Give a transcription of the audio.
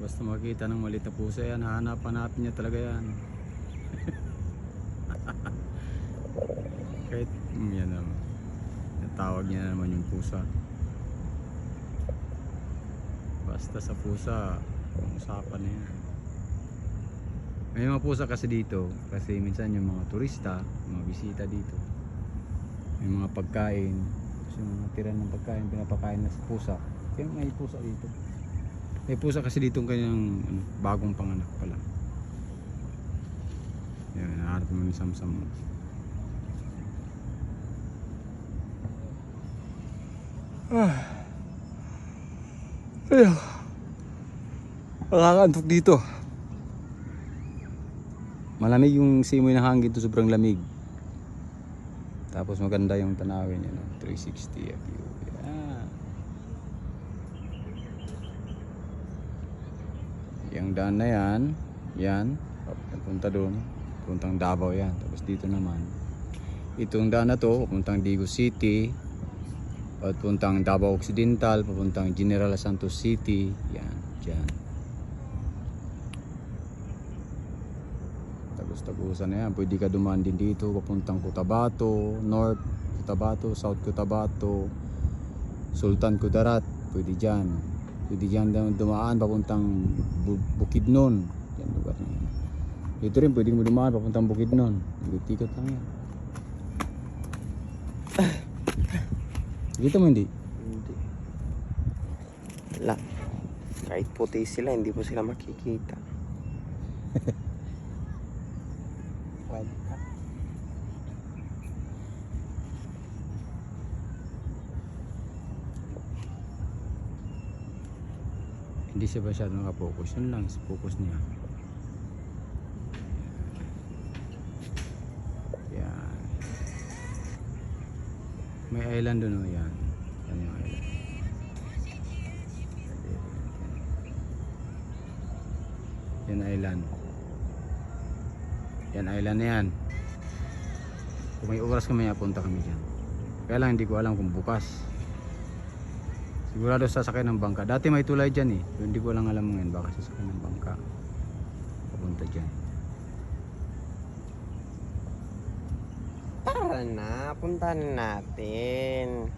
Basta makita ng maliit na pusa yan, hanap-hanapin niya talaga yan. Kahit yan naman, natawag niya naman yung pusa. Basta sa pusa, usapan na yan. May mga pusa kasi dito, kasi minsan yung mga turista, mga bisita dito, may mga pagkain, kasi yung mga tira ng pagkain, pinapakain na sa pusa. Kaya may pusa dito. May pusa kasi dito kanyang bagong panganak pa lang. Yan, naharap naman yung Samsam. Ayun. Nakakaantok dito. Malamig yung simoy ng hangin to, sobrang lamig. Tapos maganda yung tanawin yun, 360 view. Yan. Yung daan na yan, papunta doon, puntang Davao yan. Tapos dito naman, itong daan na to, papuntang Digos City, papuntang Davao Occidental, papuntang General Santos City, yan, dyan. Tagusan na yan, pwede ka dumaan din dito papuntang Cotabato, North Cotabato, South Cotabato, Sultan Kudarat, pwede dyan dumaan papuntang Bukidnon, yan lugar na yan. Dito rin pwede mo dumaan papuntang Bukidnon, ikot lang yan. Dito mo hindi? Hindi. Wala. Kahit puti sila, hindi po sila makikita. Hindi siya masyadong nakapokus, yun lang sa focus niya. Yan. May island doon, yan. Yan yung island. Yan island. Yan island na yan. Kung may oras kami, punta kami dyan. Kaya lang hindi ko alam kung bukas. Sigurado sasakay ng bangka. Dati may tulay dyan eh. Pero hindi ko lang alam ngayon, baka sasakay ng bangka papunta dyan. Tara na, puntahan natin.